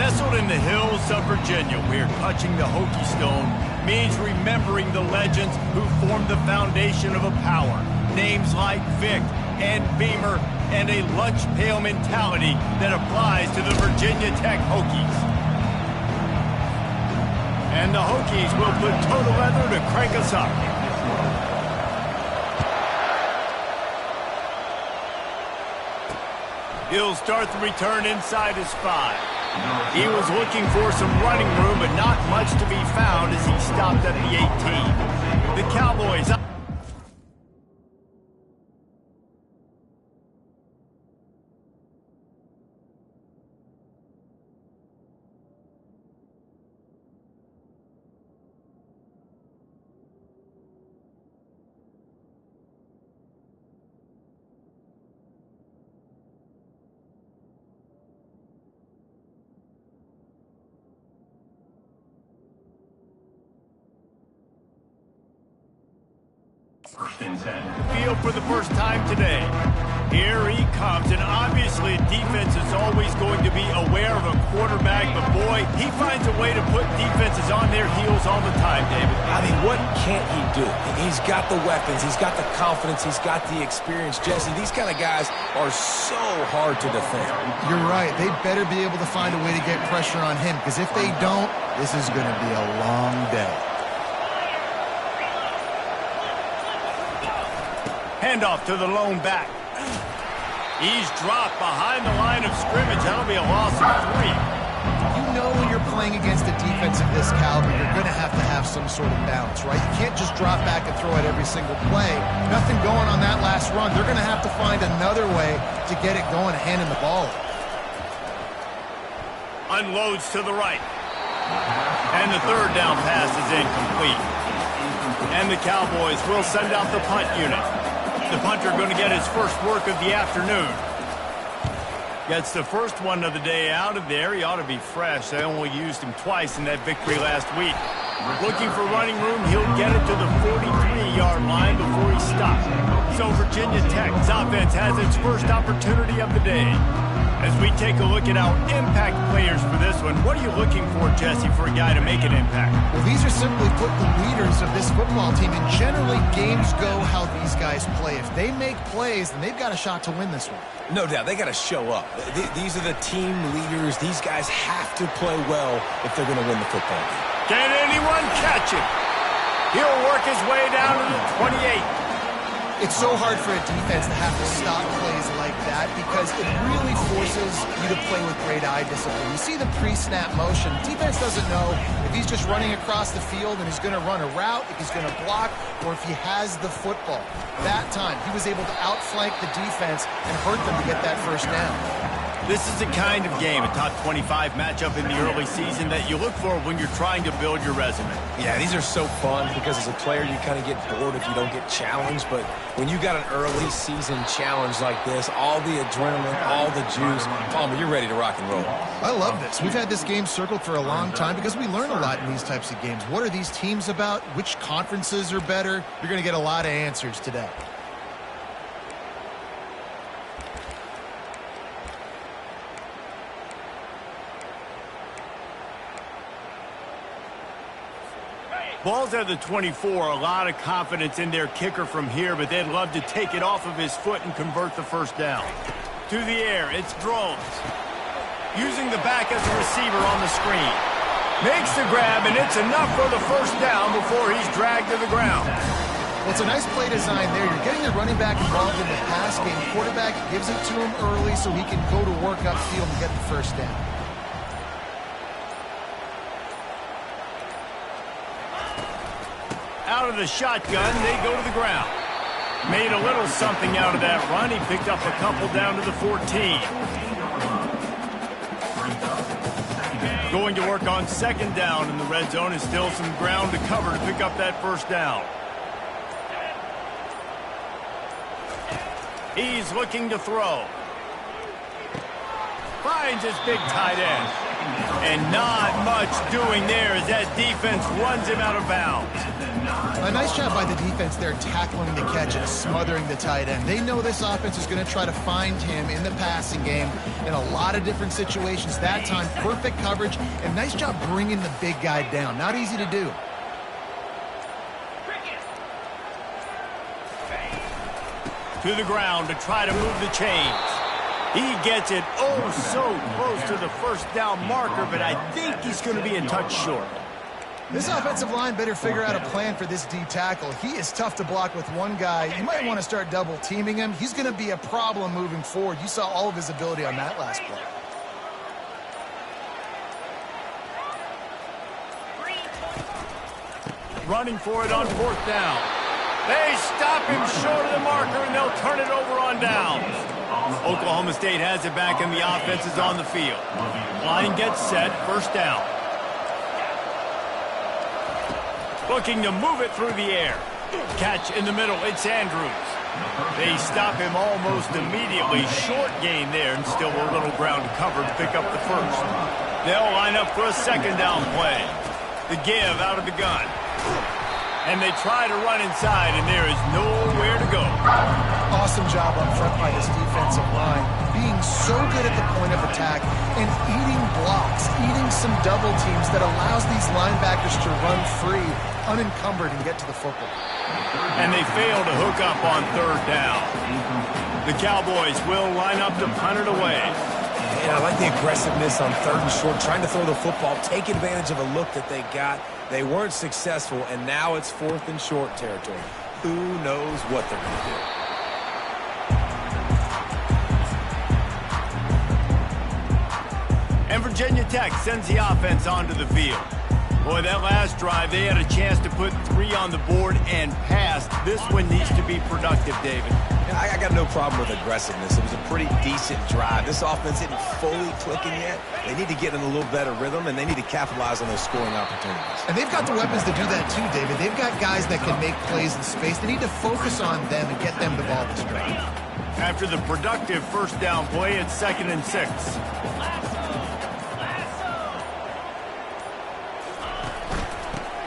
Nestled in the hills of Virginia, we're touching the Hokie Stone, means remembering the legends who formed the foundation of a power. Names like Vic and Beamer and a lunch pail mentality that applies to the Virginia Tech Hokies. And the Hokies will put total leather to crank us up. He'll start the return inside his 5. He was looking for some running room, but not much to be found as he stopped at the 18. The Cowboys... Field for the first time today. Here he comes, and obviously defense is always going to be aware of a quarterback, but boy, he finds a way to put defenses on their heels all the time, David. I mean, what can't he do? He's got the weapons, he's got the confidence, he's got the experience. Jesse, these kind of guys are so hard to defend. You're right. They better be able to find a way to get pressure on him, because if they don't, this is going to be a long day. Handoff to the lone back. He's dropped behind the line of scrimmage. That'll be a loss of 3. You know when you're playing against a defense of this caliber, you're going to have some sort of balance, right? You can't just drop back and throw it every single play. Nothing going on that last run. They're going to have to find another way to get it going and hand him the ball. Unloads to the right. And the third down pass is incomplete. And the Cowboys will send out the punt unit. The punter going to get his first work of the afternoon. Gets the first one of the day out of there. He ought to be fresh. They only used him twice in that victory last week. Looking for running room, he'll get it to the 43-yard line before he stops. So Virginia Tech's offense has its first opportunity of the day. As we take a look at our impact players for this one, what are you looking for, Jesse, for a guy to make an impact? Well, these are simply put the leaders of this football team, and generally games go how these guys play. If they make plays, then they've got a shot to win this one. No doubt, they got to show up. These are the team leaders. These guys have to play well if they're going to win the football game. Can anyone catch him? He'll work his way down to the 28. It's so hard for a defense to have to stop plays like that because it really forces you to play with great eye discipline. You see the pre-snap motion. Defense doesn't know if he's just running across the field and he's going to run a route, if he's going to block, or if he has the football. That time, he was able to outflank the defense and hurt them to get that first down. This is the kind of game, a top 25 matchup in the early season, that you look for when you're trying to build your resume. Yeah, these are so fun because as a player, you kind of get bored if you don't get challenged. But when you got an early season challenge like this, all the adrenaline, all the juice, Palmer, you're ready to rock and roll. I love this. We've had this game circled for a long time because we learn a lot in these types of games. What are these teams about? Which conferences are better? You're going to get a lot of answers today. Ball's at the 24, a lot of confidence in their kicker from here, but they'd love to take it off of his foot and convert the first down. To the air, it's Drones. Using the back as a receiver on the screen. Makes the grab, and it's enough for the first down before he's dragged to the ground. Well, it's a nice play design there. You're getting the running back involved in the pass game. Quarterback gives it to him early so he can go to work upfield and get the first down. Out of the shotgun, they go to the ground. Made a little something out of that run. He picked up a couple down to the 14. Going to work on second down in the red zone, and still some ground to cover to pick up that first down. He's looking to throw. Finds his big tight end. And not much doing there as that defense runs him out of bounds. A nice job by the defense there tackling the catch and smothering the tight end. They know this offense is going to try to find him in the passing game in a lot of different situations. That time, perfect coverage, and nice job bringing the big guy down. Not easy to do. To the ground to try to move the chains. He gets it oh so close to the first down marker, but I think he's going to be a touch short. This offensive line better figure out a plan for this D tackle. He is tough to block with one guy. You might want to start double teaming him. He's going to be a problem moving forward. You saw all of his ability on that last play. Running for it on fourth down. They stop him short of the marker, and they'll turn it over on downs. Oklahoma State has it back, and the offense is on the field. Line gets set, first down. Looking to move it through the air. Catch in the middle, it's Andrews. They stop him almost immediately. Short gain there, and still a little ground to cover to pick up the first. They'll line up for a second down play. The give out of the gun. And they try to run inside, and there is nowhere to go. Awesome job up front by this defensive line. Being so good at the point of attack and eating blocks, eating some double teams that allows these linebackers to run free, unencumbered, and get to the football. And they fail to hook up on third down. The Cowboys will line up to punt it away. And I like the aggressiveness on third and short, trying to throw the football, take advantage of a look that they got. They weren't successful, and now it's fourth and short territory. Who knows what they're going to do? And Virginia Tech sends the offense onto the field. Boy, that last drive, they had a chance to put 3 on the board and pass. This one needs to be productive, David. I got no problem with aggressiveness. It was a pretty decent drive. This offense isn't fully clicking yet. They need to get in a little better rhythm, and they need to capitalize on those scoring opportunities. And they've got the weapons to do that too, David. They've got guys that can make plays in space. They need to focus on them and get them the ball this way. After the productive first down play, it's 2nd and 6.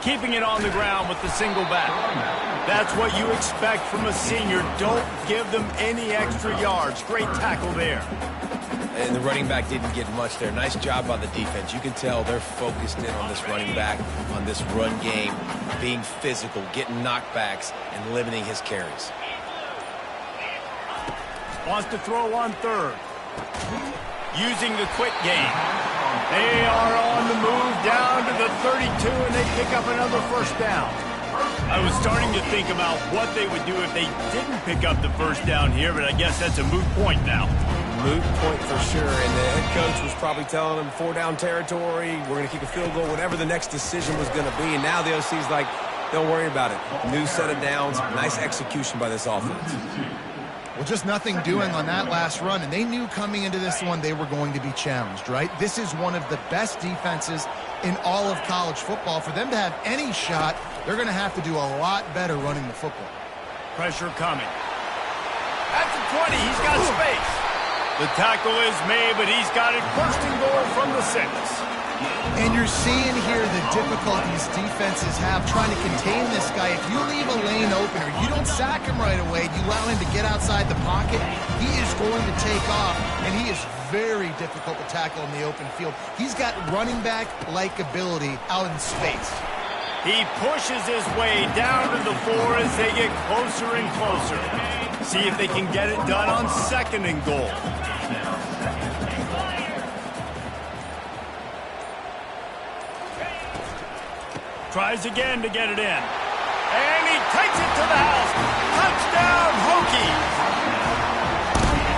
Keeping it on the ground with the single back. That's what you expect from a senior. Don't give them any extra yards. Great tackle there. And the running back didn't get much there. Nice job by the defense. You can tell they're focused in on this running back, on this run game, being physical, getting knockbacks, and limiting his carries. Wants to throw on third. Using the quick game. They are on the move down to the 32, and they pick up another first down. I was starting to think about what they would do if they didn't pick up the first down here, but I guess that's a moot point now. Moot point for sure, and the head coach was probably telling them 4-down territory, we're going to kick a field goal, whatever the next decision was going to be, and now the OC's like, don't worry about it. New set of downs, nice execution by this offense. Well, just nothing doing on that last run, and they knew coming into this one they were going to be challenged, right? This is one of the best defenses in all of college football. For them to have any shot, they're going to have to do a lot better running the football. Pressure coming. At the 20, he's got space. The tackle is made, but he's got it first and goal from the 6. And you're seeing here the difficulties defenses have trying to contain this guy. If you leave a lane open or you don't sack him right away, you allow him to get outside the pocket, he is going to take off, and he is very difficult to tackle in the open field. He's got running back-like ability out in space. He pushes his way down to the 4 as they get closer and closer. See if they can get it done on 2nd and goal. Tries again to get it in. And he takes it to the house. Touchdown, Hokies!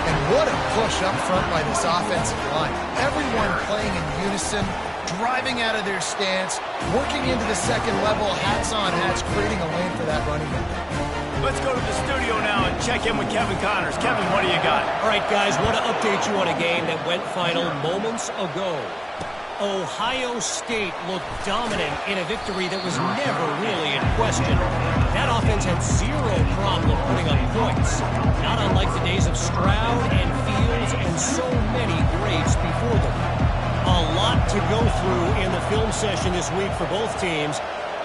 And what a push up front by this offensive line. Everyone playing in unison, driving out of their stance, working into the second level, hats on hats, creating a lane for that running back. Let's go to the studio now and check in with Kevin Connors. Kevin, what do you got? All right, guys, want to update you on a game that went final moments ago. Ohio State looked dominant in a victory that was never really in question. That offense had zero problem putting up points, not unlike the days of Stroud and Fields and so many greats before them. A lot to go through in the film session this week for both teams.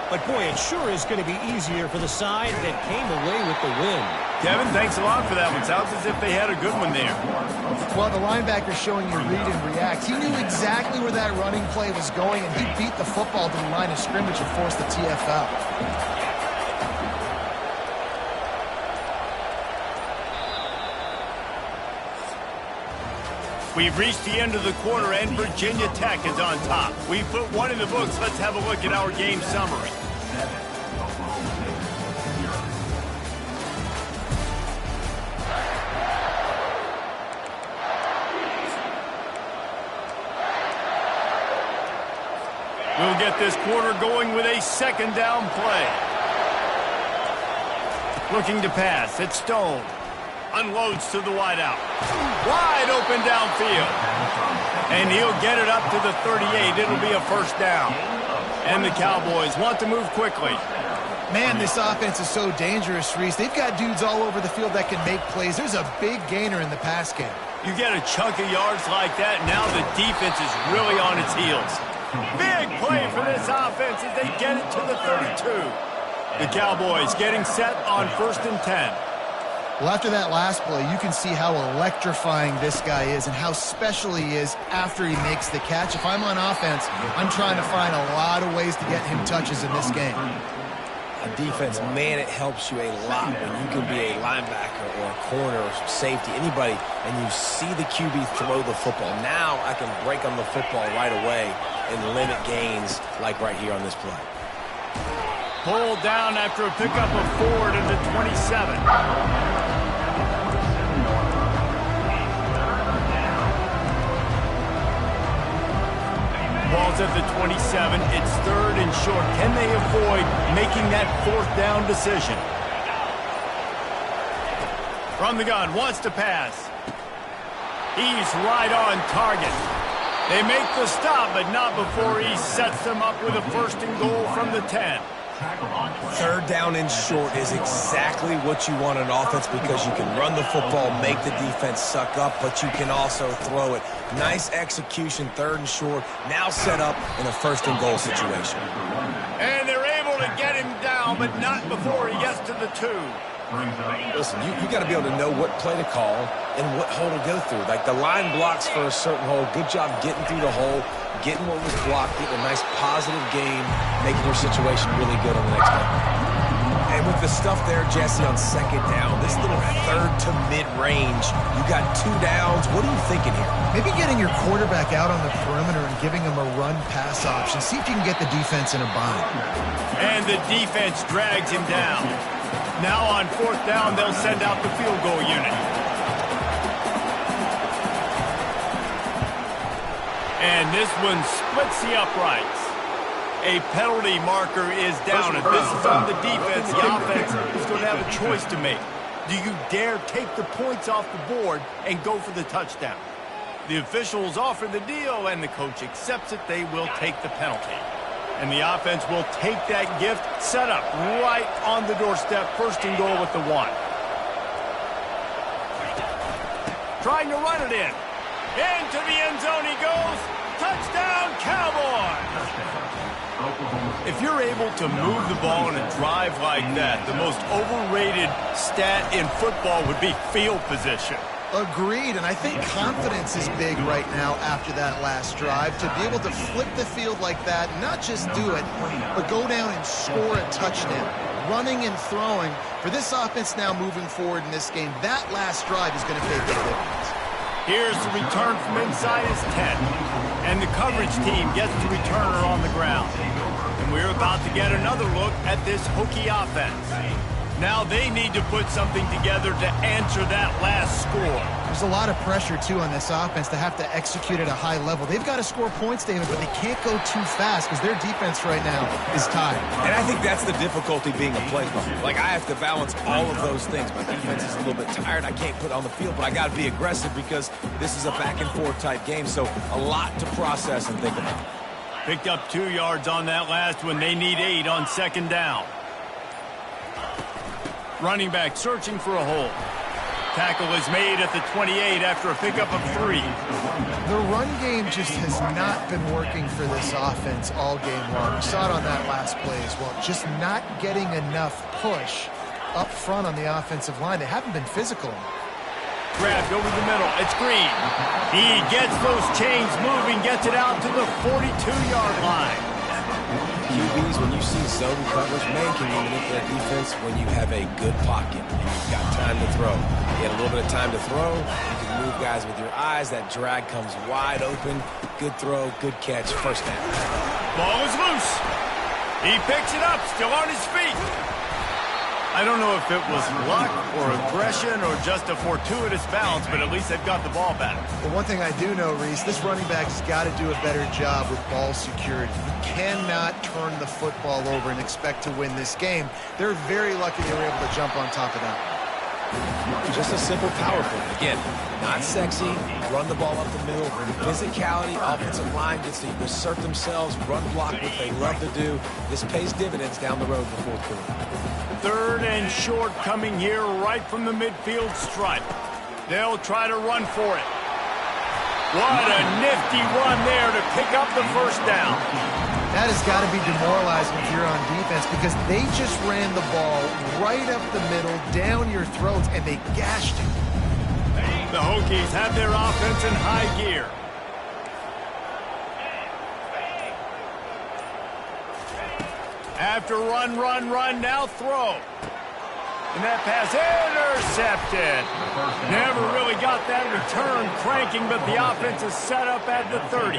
But, boy, it sure is going to be easier for the side that came away with the win. Kevin, thanks a lot for that one. Sounds as if they had a good one there. Well, the linebacker's showing you read and react. He knew exactly where that running play was going, and he beat the football to the line of scrimmage and forced the TFL. We've reached the end of the quarter, and Virginia Tech is on top. We put one in the books. Let's have a look at our game summary. We'll get this quarter going with a second down play. Looking to pass. It's Stone. Unloads to the wideout. Wide open downfield. And he'll get it up to the 38. It'll be a first down. And the Cowboys want to move quickly. Man, this offense is so dangerous, Reese. They've got dudes all over the field that can make plays. There's a big gainer in the pass game. You get a chunk of yards like that, now the defense is really on its heels. Big play for this offense as they get it to the 32. The Cowboys getting set on 1st and 10. Well, after that last play, you can see how electrifying this guy is and how special he is after he makes the catch. If I'm on offense, I'm trying to find a lot of ways to get him touches in this game. On defense, man, it helps you a lot when you can be a linebacker or a corner or safety, anybody, and you see the QB throw the football. Now I can break on the football right away and limit gains like right here on this play. Pulled down after a pickup of 4 to the 27. Ball's at the 27. It's 3rd and short. Can they avoid making that 4th down decision? From the gun, wants to pass. He's right on target. They make the stop, but not before he sets them up with a 1st and goal from the 10. 3rd down and short is exactly what you want on offense because you can run the football, make the defense suck up, but you can also throw it. Nice execution, 3rd and short, now set up in a 1st and goal situation. And they're able to get him down, but not before he gets to the 2. Listen, you got to be able to know what play to call and what hole to go through. Like the line blocks for a certain hole. Good job getting through the hole, getting what was blocked, getting a nice positive game, making your situation really good on the next play. And with the stuff there, Jesse, on 2nd down, this little 3rd to mid-range, you got 2 downs. What are you thinking here? Maybe getting your quarterback out on the perimeter and giving him a run-pass option. See if you can get the defense in a bind. And the defense drags him down. Now on 4th down, they'll send out the field goal unit. And this one splits the uprights. A penalty marker is down. If this is on the defense, the offense is going to have a choice to make. Do you dare take the points off the board and go for the touchdown? The officials offer the deal, and the coach accepts it. They will take the penalty. And the offense will take that gift, set up right on the doorstep, 1st and goal with the 1. Trying to run it in. Into the end zone he goes. Touchdown, Cowboys! If you're able to move the ball in a drive like that, the most overrated stat in football would be field position. Agreed, and I think confidence is big right now after that last drive. To be able to flip the field like that, not just do it, but go down and score a touchdown. Running and throwing. For this offense now moving forward in this game, that last drive is going to pay big dividends. Here's the return from inside his 10. And the coverage team gets the returner on the ground. And we're about to get another look at this Hokie offense. Now they need to put something together to answer that last score. There's a lot of pressure, too, on this offense to have to execute at a high level. They've got to score points, David, but they can't go too fast because their defense right now is tired. And I think that's the difficulty being a play caller. Like, I have to balance all of those things. My defense is a little bit tired. I can't put on the field, but I got to be aggressive because this is a back-and-forth type game, so a lot to process and think about. Picked up 2 yards on that last one. They need 8 on 2nd down. Running back searching for a hole. Tackle is made at the 28 after a pickup of 3. The run game just has not been working for this offense all game long. We saw it on that last play as well. Just not getting enough push up front on the offensive line. They haven't been physical. Grabbed over the middle. It's Green. He gets those chains moving, gets it out to the 42-yard line. QBs, when you see zone coverage, man, can you manipulate defense when you have a good pocket and you've got time to throw. You had a little bit of time to throw. You can move guys with your eyes. That drag comes wide open. Good throw, good catch, first down. Ball is loose. He picks it up, still on his feet. I don't know if it was luck or aggression or just a fortuitous bounce, but at least they've got the ball back. Well, one thing I do know, Reese, this running back has got to do a better job with ball security. You cannot turn the football over and expect to win this game. They're very lucky they were able to jump on top of that. Just a simple power play. Again, not sexy, run the ball up the middle, physicality, offensive line gets to assert themselves, run block, what they love to do. This pays dividends down the road in the fourth quarter. 3rd and short coming here right from the midfield stripe. They'll try to run for it. What a nifty run there to pick up the first down. That has got to be demoralizing if you're on defense because they just ran the ball right up the middle, down your throats, and they gashed you. The Hokies have their offense in high gear. After run, now throw. And that pass intercepted. Never really got that return cranking, but the offense is set up at the 30.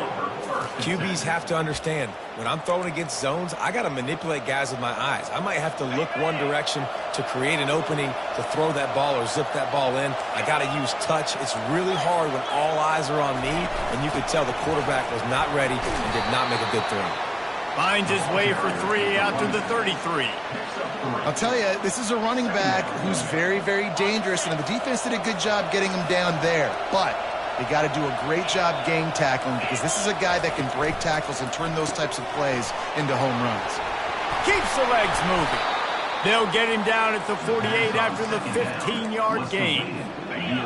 QBs have to understand, when I'm throwing against zones, I got to manipulate guys with my eyes. I might have to look one direction to create an opening to throw that ball or zip that ball in. I got to use touch. It's really hard when all eyes are on me, and you could tell the quarterback was not ready and did not make a good throw. Finds his way for 3 out to the 33. I'll tell you, this is a running back who's very, very dangerous, and the defense did a good job getting him down there. But they got to do a great job gang tackling because this is a guy that can break tackles and turn those types of plays into home runs. Keeps the legs moving. They'll get him down at the 48 after the 15-yard gain.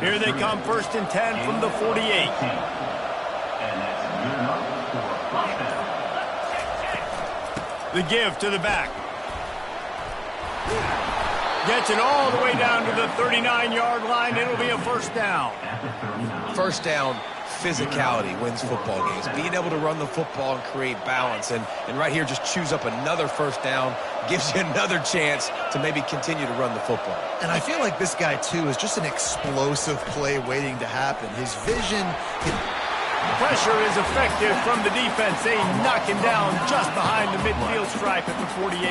Here they come, 1st and 10 from the 48. The give to the back. Gets it all the way down to the 39-yard line. It'll be a first down. First down, physicality wins football games. Being able to run the football and create balance. And right here, just choose up another first down. Gives you another chance to maybe continue to run the football. And I feel like this guy, too, is just an explosive play waiting to happen. His vision... Pressure is effective from the defense. They knock him down just behind the midfield stripe at the 48.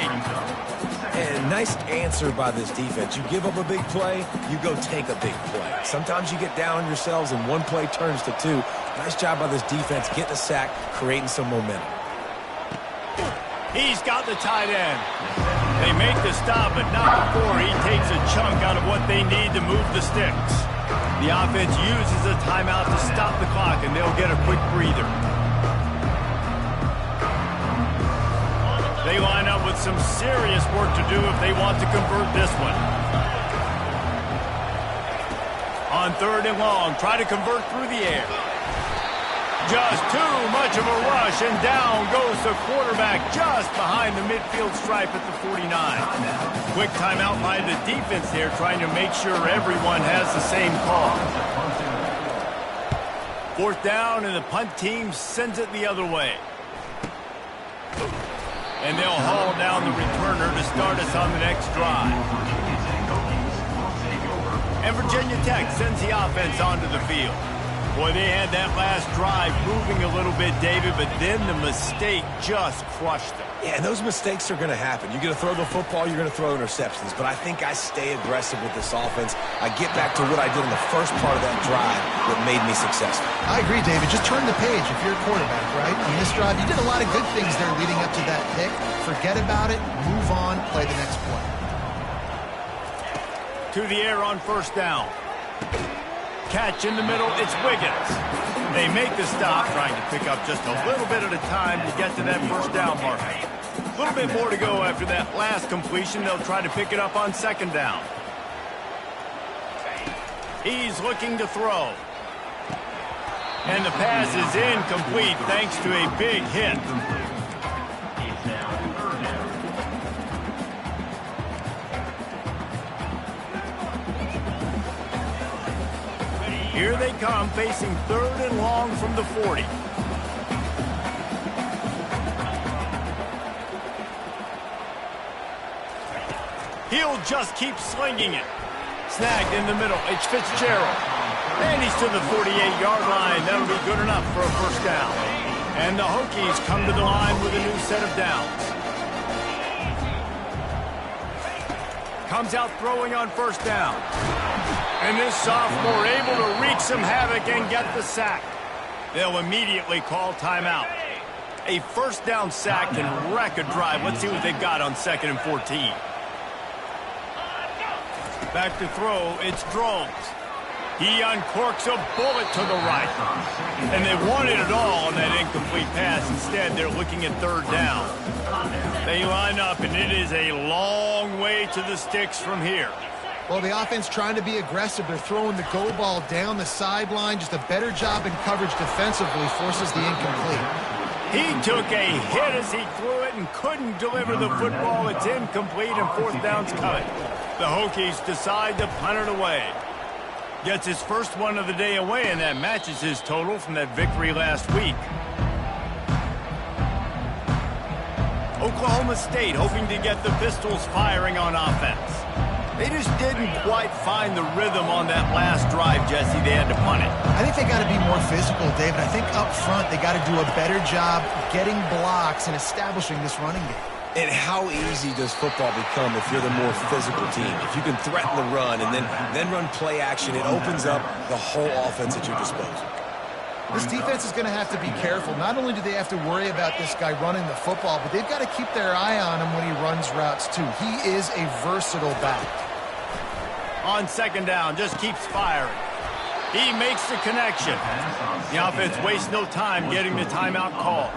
And nice answer by this defense. You give up a big play, you go take a big play. Sometimes you get down on yourselves and one play turns to 2. Nice job by this defense getting a sack, creating some momentum. He's got the tight end. They make the stop, but not before he takes a chunk out of what they need to move the sticks. The offense uses a timeout to stop the clock, and they'll get a quick breather. They line up with some serious work to do if they want to convert this one. On 3rd and long, try to convert through the air. Just too much of a rush, and down goes the quarterback just behind the midfield stripe at the 49. Quick timeout by the defense there, trying to make sure everyone has the same call. 4th down, and the punt team sends it the other way. And they'll haul down the returner to start us on the next drive. And Virginia Tech sends the offense onto the field. Boy, they had that last drive moving a little bit, David, but then the mistake just crushed them. Yeah, and those mistakes are going to happen. You're going to throw the football, you're going to throw interceptions. But I think I stay aggressive with this offense. I get back to what I did in the first part of that drive that made me successful. I agree, David. Just turn the page if you're a quarterback, right? On this drive, you did a lot of good things there leading up to that pick. Forget about it, move on, play the next play. To the air on 1st down. Catch in the middle, it's Wiggins. They make the stop, trying to pick up just a little bit at a time to get to that 1st down mark. A little bit more to go after that last completion. They'll try to pick it up on 2nd down. He's looking to throw. And the pass is incomplete thanks to a big hit. Here they come, facing 3rd and long from the 40. He'll just keep slinging it. Snagged in the middle. It's Fitzgerald. And he's to the 48-yard line. That'll be good enough for a first down. And the Hokies come to the line with a new set of downs. Comes out throwing on first down. And this sophomore able to wreak some havoc and get the sack. They'll immediately call timeout. A first down sack can wreck a drive. Let's see what they've got on 2nd and 14. Back to throw, it's Drones. He uncorks a bullet to the right. And they wanted it all on that incomplete pass. Instead, they're looking at 3rd down. They line up, and it is a long way to the sticks from here. Well, the offense trying to be aggressive. They're throwing the go ball down the sideline. Just a better job in coverage defensively forces the incomplete. He took a hit as he threw it and couldn't deliver the football. It's incomplete, and 4th down's coming. The Hokies decide to punt it away. Gets his first one of the day away, and that matches his total from that victory last week. Oklahoma State hoping to get the Pistols firing on offense. They just didn't quite find the rhythm on that last drive, Jesse. They had to punt it. I think they got to be more physical, David. I think up front they got to do a better job getting blocks and establishing this running game. And how easy does football become if you're the more physical team? If you can threaten the run and then run play action, it opens up the whole offense at your disposal. This defense is going to have to be careful. Not only do they have to worry about this guy running the football, but they've got to keep their eye on him when he runs routes too. He is a versatile back. On 2nd down, just keeps firing. He makes the connection. The offense wastes no time getting the timeout call.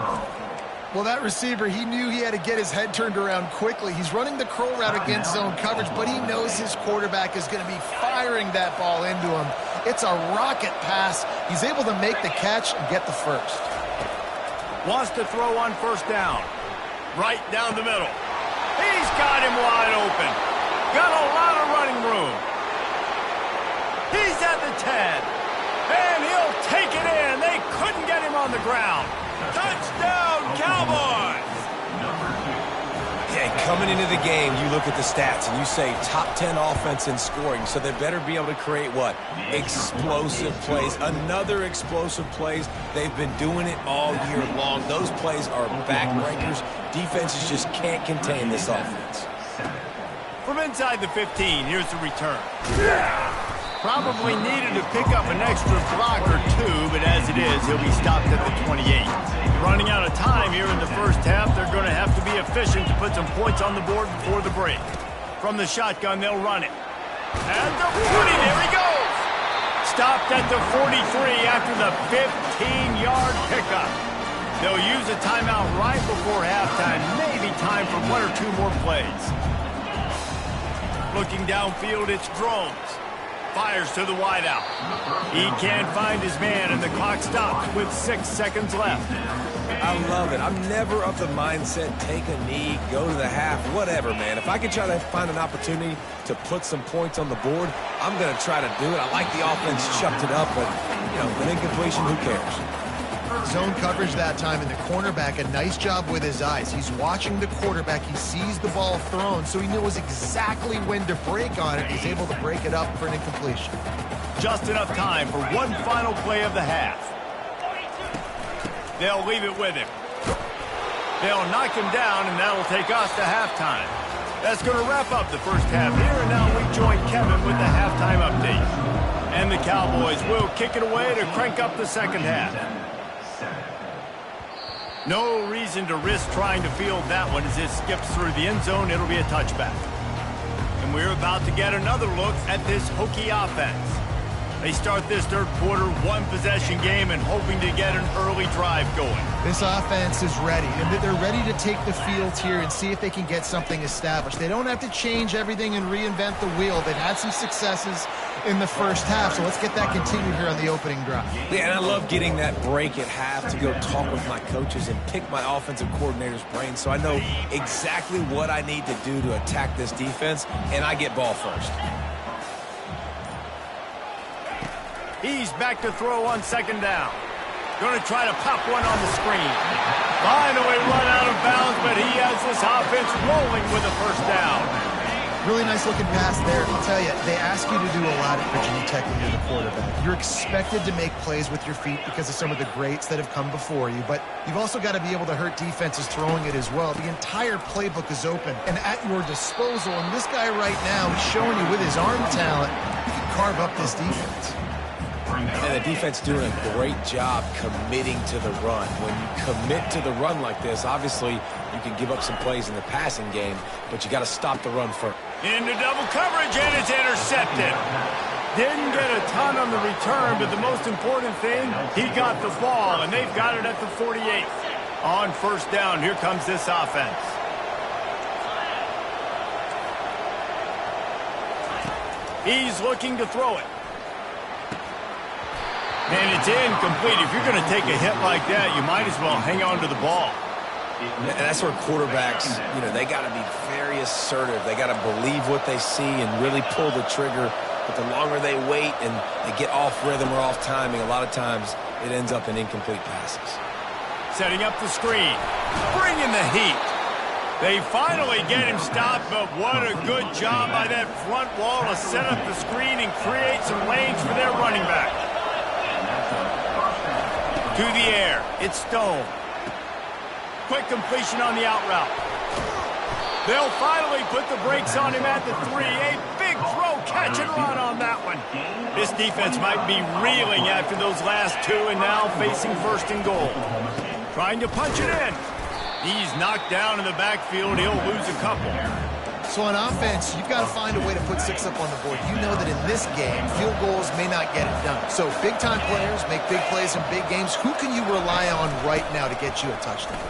Well, that receiver, he knew he had to get his head turned around quickly. He's running the curl route against zone coverage, but he knows his quarterback is going to be firing that ball into him. It's a rocket pass. He's able to make the catch and get the first. Wants to throw on 1st down. Right down the middle. He's got him wide open. Got a lot of running room. He's at the 10. And he'll take it in. They couldn't get him on the ground. Touchdown, Cowboys! Yeah, coming into the game, you look at the stats and you say top 10 offense in scoring, so they better be able to create what? Explosive plays. Another explosive plays. They've been doing it all year long. Those plays are backbreakers. Defenses just can't contain this offense. From inside the 15, here's the return. Probably needed to pick up an extra block or two, but as it is, he'll be stopped at the 28. Running out of time here in the first half, they're going to have to be efficient to put some points on the board before the break. From the shotgun, they'll run it. At the 40, there he goes! Stopped at the 43 after the 15-yard pickup. They'll use a timeout right before halftime, maybe time for 1 or 2 more plays. Looking downfield, it's Drones. Fires to the wideout. He can't find his man, and the clock stops with 6 seconds left. I love it. I'm never of the mindset, take a knee, go to the half, whatever, man. If I can try to find an opportunity to put some points on the board, I'm going to try to do it. I like the offense chucked it up, but, you know, an incompletion, who cares? Zone coverage that time, and the cornerback, a nice job with his eyes. He's watching the quarterback. He sees the ball thrown, so he knows exactly when to break on it. He's able to break it up for an incompletion. Just enough time for one final play of the half. They'll leave it with him. They'll knock him down, and that'll take us to halftime. That's going to wrap up the first half here, and now we join Kevin with the halftime update. And the Cowboys will kick it away to crank up the second half. No reason to risk trying to field that one as it skips through the end zone. It'll be a touchback. And we're about to get another look at this Hokie offense. They start this third quarter one-possession game and hoping to get an early drive going. This offense is ready, and they're ready to take the field here and see if they can get something established. They don't have to change everything and reinvent the wheel. They've had some successes, in the first half. So let's get that continued here on the opening drive. Yeah, and I love getting that break at half to go talk with my coaches and pick my offensive coordinator's brain so I know exactly what I need to do to attack this defense, and I get ball first. He's back to throw on second down. Going to try to pop one on the screen. Finally run out of bounds, but he has this offense rolling with a first down. Really nice looking pass there. I'll tell you, they ask you to do a lot at Virginia Tech when you're the quarterback. You're expected to make plays with your feet because of some of the greats that have come before you, but you've also got to be able to hurt defenses throwing it as well. The entire playbook is open and at your disposal, and this guy right now is showing you with his arm talent, he can carve up this defense. And the defense doing a great job committing to the run. When you commit to the run like this, obviously you can give up some plays in the passing game, but you got to stop the run first. Into double coverage, and it's intercepted. Didn't get a ton on the return, but the most important thing, he got the ball, and they've got it at the 48th. On first down, here comes this offense. He's looking to throw it. And it's incomplete. If you're going to take a hit like that, you might as well hang on to the ball. And that's where quarterbacks, they got to be very assertive. They got to believe what they see and really pull the trigger. But the longer they wait and they get off rhythm or off timing, a lot of times it ends up in incomplete passes. Setting up the screen. Bringing the heat. They finally get him stopped, but what a good job by that front wall to set up the screen and create some lanes for their running back. To the air. It's Stone. Quick completion on the out route. They'll finally put the brakes on him at the 3. A big throw, catch and run on that one. This defense might be reeling after those last two and now facing first and goal. Trying to punch it in. He's knocked down in the backfield. He'll lose a couple. So on offense, you've got to find a way to put 6 up on the board. You know that in this game, field goals may not get it done. So big-time players make big plays in big games. Who can you rely on right now to get you a touchdown?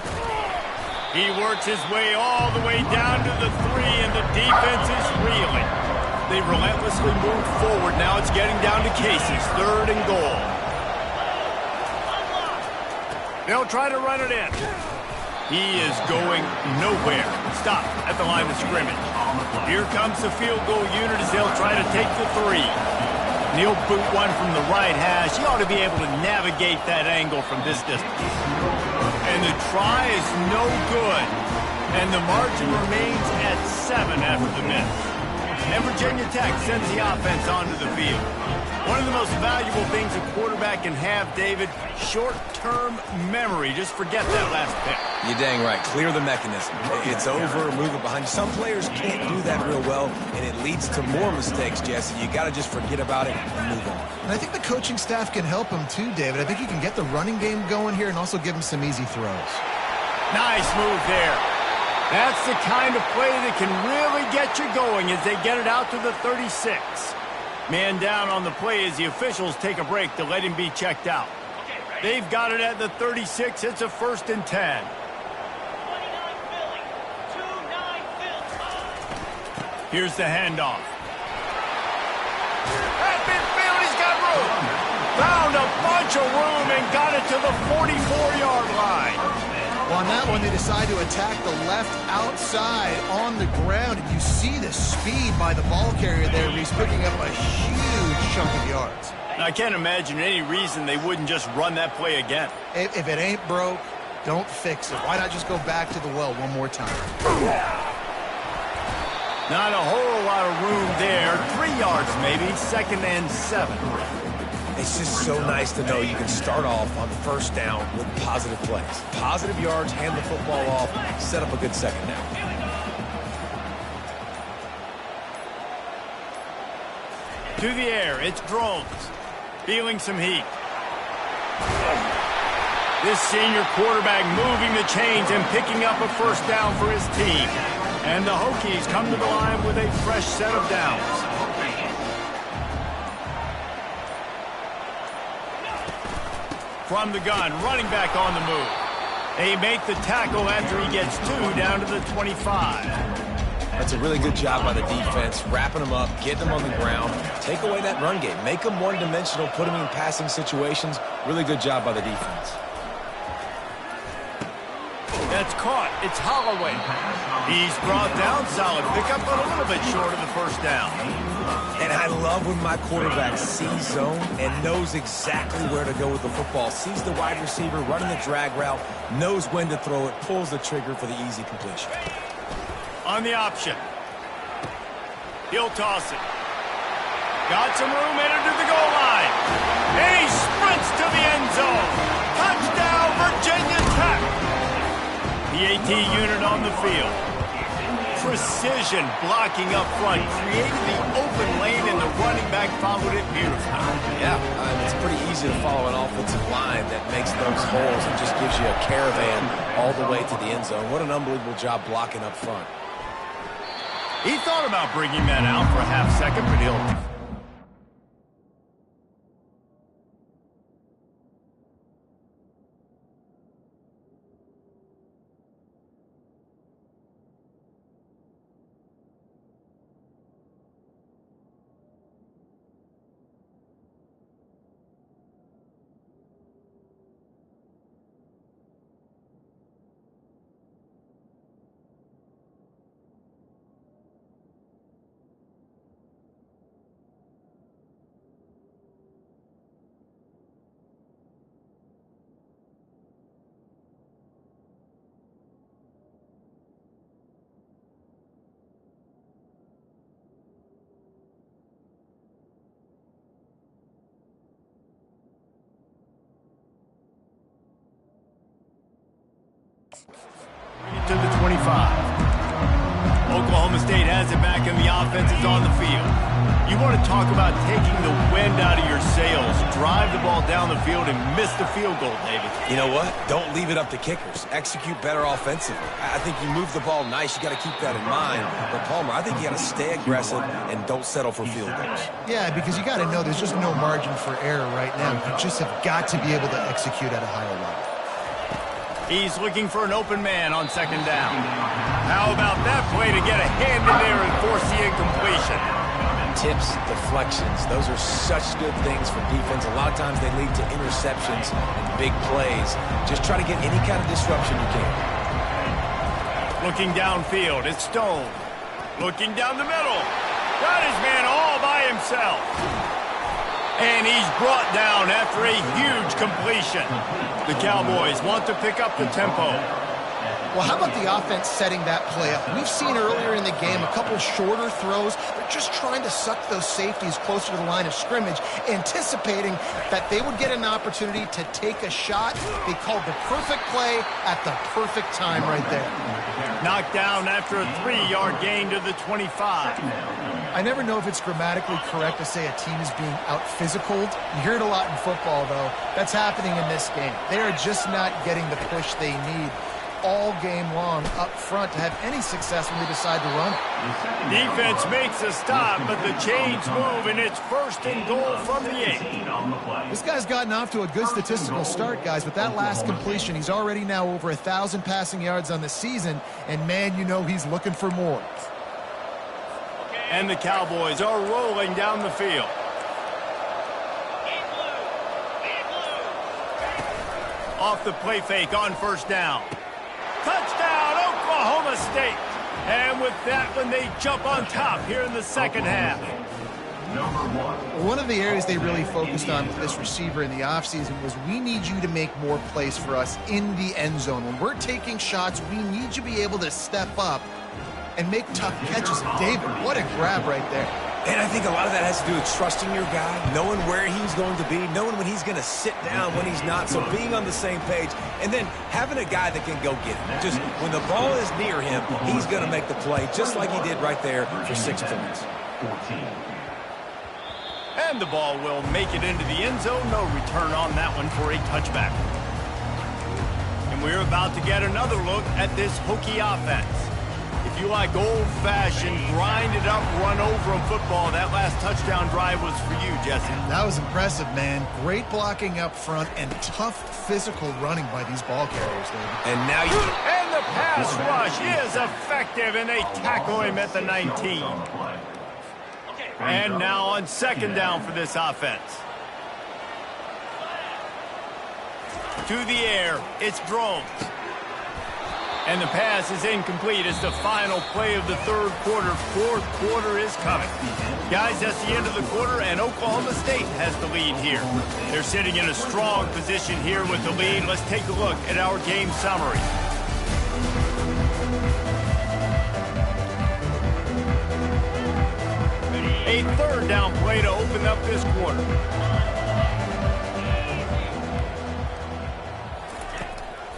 He works his way all the way down to the 3, and the defense is reeling. They relentlessly move forward. Now it's getting down to cases. Third and goal. They'll try to run it in. He is going nowhere. Stop at the line of scrimmage. Here comes the field goal unit as they'll try to take the 3. He'll boot one from the right hash. He ought to be able to navigate that angle from this distance. And the try is no good. And the margin remains at 7 after the miss. And Virginia Tech sends the offense onto the field. One of the most valuable things a quarterback can have, David, short-term memory. Just forget that last pick. You're dang right. Clear the mechanism. It's over, move it behind you. Some players can't do that real well, and it leads to more mistakes, Jesse. You got to just forget about it and move on. And I think the coaching staff can help him too, David. I think you can get the running game going here and also give him some easy throws. Nice move there. That's the kind of play that can really get you going as they get it out to the 36. Man down on the play as the officials take a break to let him be checked out. They've got it at the 36. It's a 1st and 10. Here's the handoff. At midfield, he's got room. Found a bunch of room and got it to the 44-yard line. Well, on that one, they decide to attack the left outside on the ground. And you see the speed by the ball carrier there. He's picking up a huge chunk of yards. I can't imagine any reason they wouldn't just run that play again. If it ain't broke, don't fix it. Why not just go back to the well one more time? Not a whole lot of room there. 3 yards maybe, 2nd and 7. It's just so nice to know you can start off on first down with positive plays. Positive yards, hand the football off, set up a good second down. To the air, it's Drones. Feeling some heat. This senior quarterback moving the chains and picking up a first down for his team. And the Hokies come to the line with a fresh set of downs. From the gun, running back on the move. They make the tackle after he gets 2 down to the 25. That's a really good job by the defense, wrapping them up, getting them on the ground. Take away that run game. Make them one-dimensional, put them in passing situations. Really good job by the defense. That's caught. It's Holloway. He's brought down. Solid pickup, but a little bit short of the first down. And I love when my quarterback sees zone and knows exactly where to go with the football. Sees the wide receiver running the drag route, knows when to throw it, pulls the trigger for the easy completion. On the option. He'll toss it. Got some room headed to the goal line. And he sprints to the end zone. Touchdown, Virginia Tech. The AT unit on the field. Precision blocking up front. Created the open lane, and the running back followed it beautifully. Yeah, it's pretty easy to follow an offensive line that makes those holes and just gives you a caravan all the way to the end zone. What an unbelievable job blocking up front. He thought about bringing that out for a half second, but he'll... to the 25. Oklahoma State has it back, and the offense is on the field. You want to talk about taking the wind out of your sails. Drive the ball down the field and miss the field goal, David. You know what? Don't leave it up to kickers. Execute better offensively. I think you move the ball nice. You got to keep that in mind. But, Palmer, I think you got to stay aggressive and don't settle for field goals. Yeah, because you got to know there's just no margin for error right now. You just have got to be able to execute at a higher level. He's looking for an open man on second down. How about that play to get a hand in there and force the incompletion? Tips, deflections, those are such good things for defense. A lot of times they lead to interceptions and big plays. Just try to get any kind of disruption you can. Looking downfield, it's Stone. Looking down the middle. Got his man all by himself. And he's brought down after a huge completion. The Cowboys want to pick up the tempo. Well, how about the offense setting that play up? We've seen earlier in the game a couple shorter throws. They're just trying to suck those safeties closer to the line of scrimmage, anticipating that they would get an opportunity to take a shot. They called the perfect play at the perfect time right there. Knocked down after a 3-yard gain to the 25. I never know if it's grammatically correct to say a team is being out-physicaled. You hear it a lot in football, though. That's happening in this game. They are just not getting the push they need all game long up front to have any success when they decide to run it. Defense makes a stop, but the chains move, and it's first and goal from the 8. This guy's gotten off to a good statistical start, guys, but that last completion, he's already now over 1,000 passing yards on the season, and man, you know he's looking for more. And the Cowboys are rolling down the field. Off the play fake on first down. Touchdown, Oklahoma State. And with that one, they jump on top here in the second half. One of the areas they really focused on with this receiver in the offseason was we need you to make more plays for us in the end zone. When we're taking shots, we need you to be able to step up and make tough catches. David, what a grab right there. And I think a lot of that has to do with trusting your guy, knowing where he's going to be, knowing when he's going to sit down, when he's not, so being on the same page, and then having a guy that can go get it. Just when the ball is near him, he's going to make the play, just like he did right there for 6 points. And the ball will make it into the end zone. No return on that one for a touchback. And we're about to get another look at this Hokie offense. If you like old-fashioned, grind-it-up, run-over-'em football, that last touchdown drive was for you, Jesse. That was impressive, man. Great blocking up front and tough physical running by these ball carriers, David. And now you... And the pass rush is effective, and they tackle him at the 19. And now on second down for this offense. To the air, it's Drones. And the pass is incomplete. It's the final play of the third quarter. Fourth quarter is coming. Guys, that's the end of the quarter, and Oklahoma State has the lead here. They're sitting in a strong position here with the lead. Let's take a look at our game summary. A third down play to open up this quarter.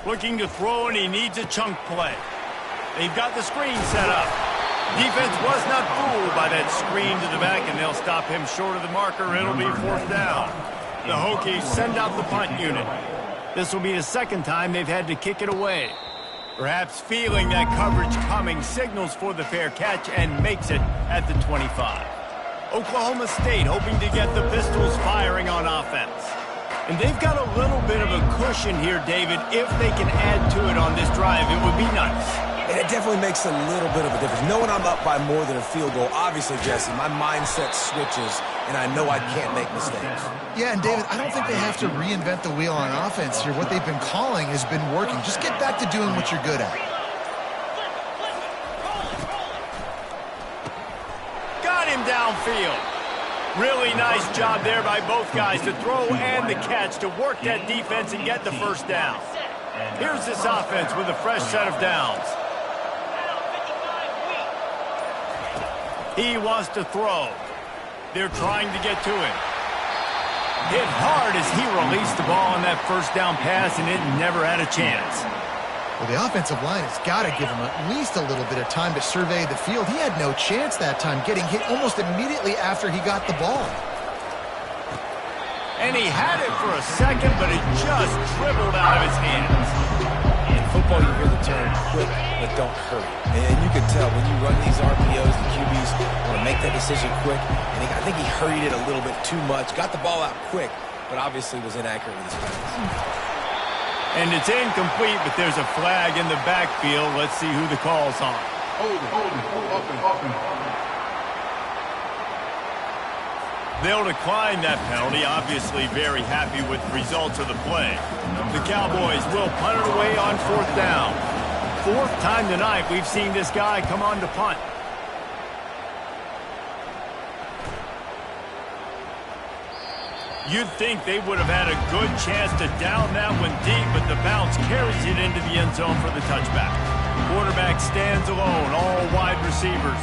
Looking to throw, and he needs a chunk play. They've got the screen set up. Defense was not fooled by that screen to the back, and they'll stop him short of the marker. It'll be fourth down. The Hokies send out the punt unit. This will be the second time they've had to kick it away. Perhaps feeling that coverage coming, signals for the fair catch and makes it at the 25. Oklahoma State hoping to get the Pistols firing on offense. And they've got a little bit of a cushion here, David. If they can add to it on this drive, it would be nice. And it definitely makes a little bit of a difference. Knowing I'm up by more than a field goal, obviously, Jesse, my mindset switches, and I know I can't make mistakes. Yeah, and David, I don't think they have to reinvent the wheel on offense here. What they've been calling has been working. Just get back to doing what you're good at. Got him downfield. Really nice job there by both guys to throw and the catch to work that defense and get the first down. Here's this offense with a fresh set of downs. He wants to throw. They're trying to get to him. Hit hard as he released the ball on that first down pass, and it never had a chance. Well, the offensive line has got to give him at least a little bit of time to survey the field. He had no chance that time, getting hit almost immediately after he got the ball. And he had it for a second, but it just dribbled out of his hands. In football, you hear the term quick, but don't hurry. And you can tell when you run these RPOs, the QBs want to make that decision quick. And I think he hurried it a little bit too much. Got the ball out quick, but obviously was inaccurate with his pass. And it's incomplete, but there's a flag in the backfield. Let's see who the call's on. They'll decline that penalty, obviously very happy with the results of the play. The Cowboys will punt it away on fourth down. Fourth time tonight we've seen this guy come on to punt. You'd think they would have had a good chance to down that one deep, but the bounce carries it into the end zone for the touchback. Quarterback stands alone, all wide receivers.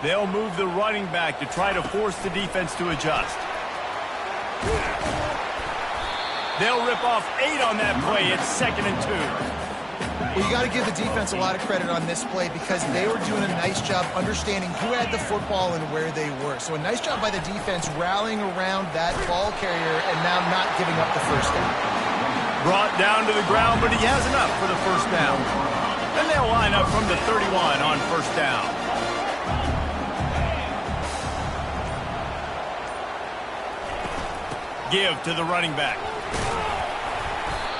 They'll move the running back to try to force the defense to adjust. They'll rip off 8 on that play. It's 2nd and 2. Well, you got to give the defense a lot of credit on this play because they were doing a nice job understanding who had the football and where they were. So a nice job by the defense rallying around that ball carrier and now not giving up the first down. Brought down to the ground, but he has enough for the first down. Then they'll line up from the 31 on first down. Give to the running back.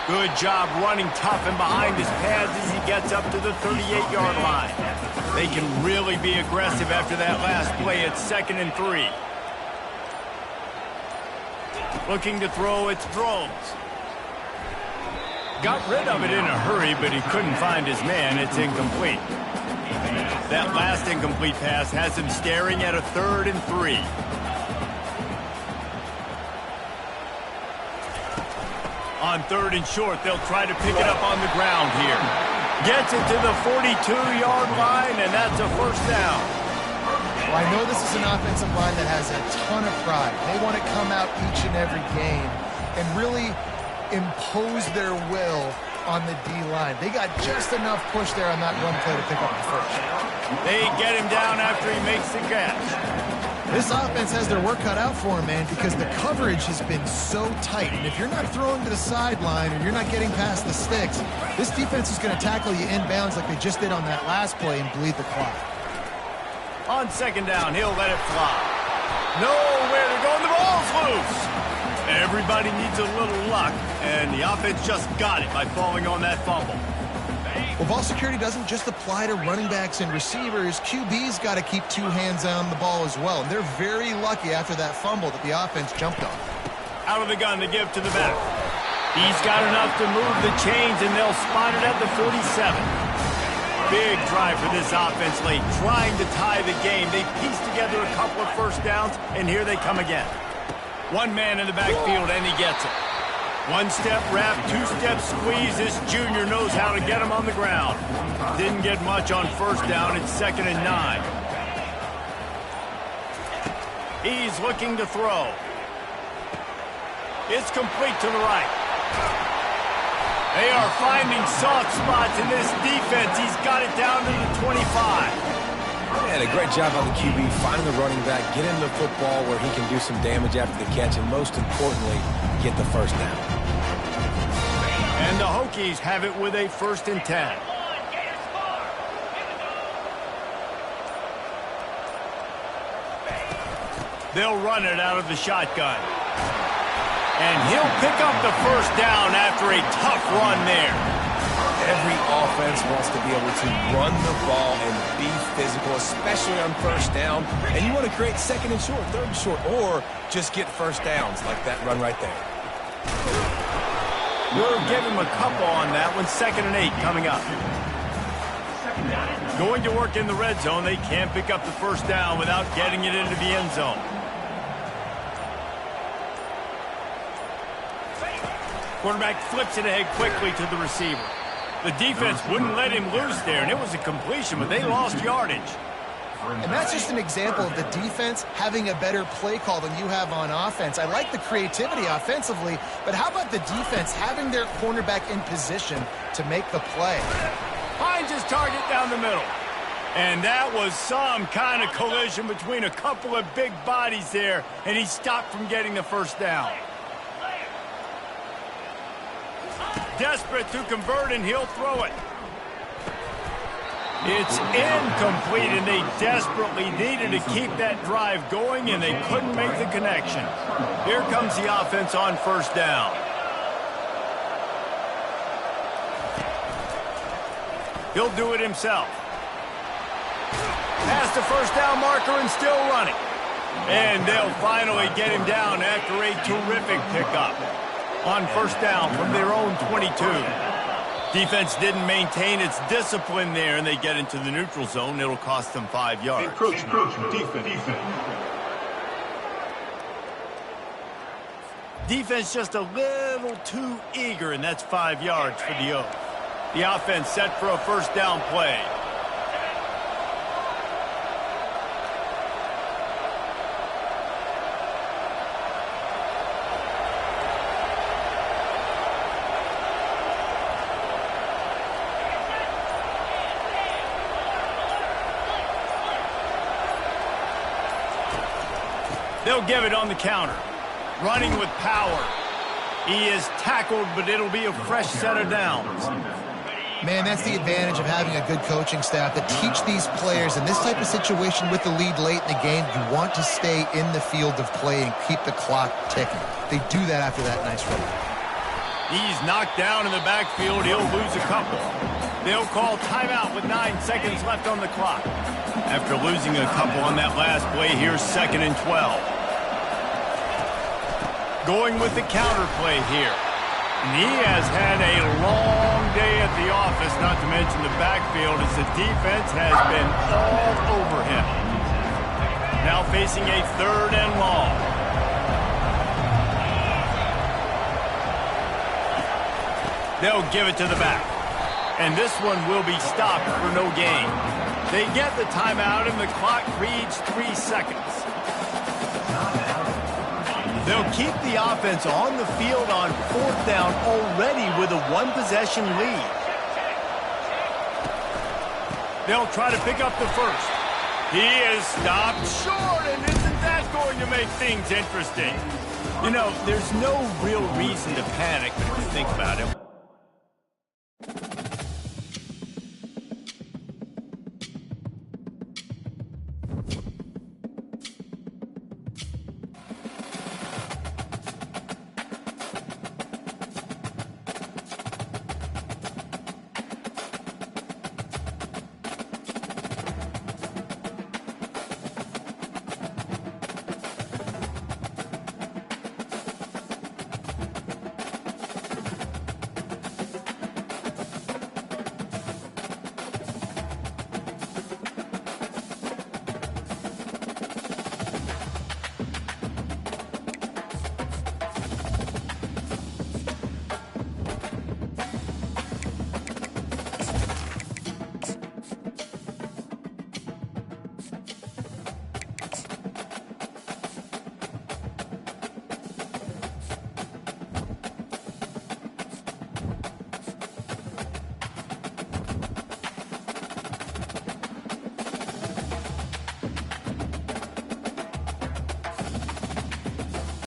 Good job running tough and behind his pads as he gets up to the 38-yard line. They can really be aggressive after that last play. It's 2nd and 3. Looking to throw, it's Drones. Got rid of it in a hurry, but he couldn't find his man. It's incomplete. That last incomplete pass has him staring at a 3rd and 3. On 3rd and short, they'll try to pick it up on the ground here. Gets it to the 42-yard line, and that's a first down. Well, I know this is an offensive line that has a ton of pride. They want to come out each and every game and really impose their will on the D-line. They got just enough push there on that run play to pick up the first. They get him down after he makes the catch. This offense has their work cut out for them, man, because the coverage has been so tight. And if you're not throwing to the sideline or you're not getting past the sticks, this defense is going to tackle you inbounds like they just did on that last play and bleed the clock. On 2nd down, he'll let it fly. Nowhere to go, and the ball's loose. Everybody needs a little luck, and the offense just got it by falling on that fumble. Well, ball security doesn't just apply to running backs and receivers. QB's got to keep two hands on the ball as well. And they're very lucky after that fumble that the offense jumped on. Out of the gun to give to the back. He's got enough to move the chains, and they'll spot it at the 47. Big drive for this offense late, trying to tie the game. They pieced together a couple of first downs, and here they come again. One man in the backfield, and he gets it. One-step wrap, two-step squeeze. This junior knows how to get him on the ground. Didn't get much on first down. It's 2nd and 9. He's looking to throw. It's complete to the right. They are finding soft spots in this defense. He's got it down to the 25. And a great job on the QB, finding the running back, get him the football where he can do some damage after the catch, and most importantly, get the first down. And the Hokies have it with a 1st and 10. They'll run it out of the shotgun. And he'll pick up the first down after a tough run there. Every offense wants to be able to run the ball and be physical, especially on first down. And you want to create 2nd and short, 3rd and short, or just get first downs like that run right there. We'll give him a couple on that one. 2nd and 8 coming up. Going to work in the red zone. They can't pick up the first down without getting it into the end zone. Quarterback flips it ahead quickly to the receiver. The defense wouldn't let him loose there, and it was a completion, but they lost yardage. And that's just an example of the defense having a better play call than you have on offense. I like the creativity offensively, but how about the defense having their cornerback in position to make the play? Finds his target down the middle. And that was some kind of collision between a couple of big bodies there, and he stopped from getting the first down. Desperate to convert, and he'll throw it. It's incomplete, and they desperately needed to keep that drive going, and they couldn't make the connection. Here comes the offense on first down. He'll do it himself. Past the first down marker and still running. And they'll finally get him down after a terrific pickup. On first down from their own 22. Defense didn't maintain its discipline there, and they get into the neutral zone. It'll cost them 5 yards. Defense just a little too eager, and that's 5 yards for the Oaks. The offense set for a first down play. They'll give it on the counter. Running with power. He is tackled, but it'll be a fresh set of downs. Man, that's the advantage of having a good coaching staff that teach these players in this type of situation with the lead late in the game. You want to stay in the field of play and keep the clock ticking. They do that after that nice run. He's knocked down in the backfield. He'll lose a couple. They'll call timeout with 9 seconds left on the clock. After losing a couple on that last play, here's 2nd and 12. Going with the counter play here. And he has had a long day at the office, not to mention the backfield, as the defense has been all over him. Now facing a 3rd and long. They'll give it to the back. And this one will be stopped for no gain. They get the timeout, and the clock reads 3 seconds. They'll keep the offense on the field on 4th down already with a 1-possession lead. They'll try to pick up the first. He is stopped short, and isn't that going to make things interesting? You know, there's no real reason to panic, but if you think about it,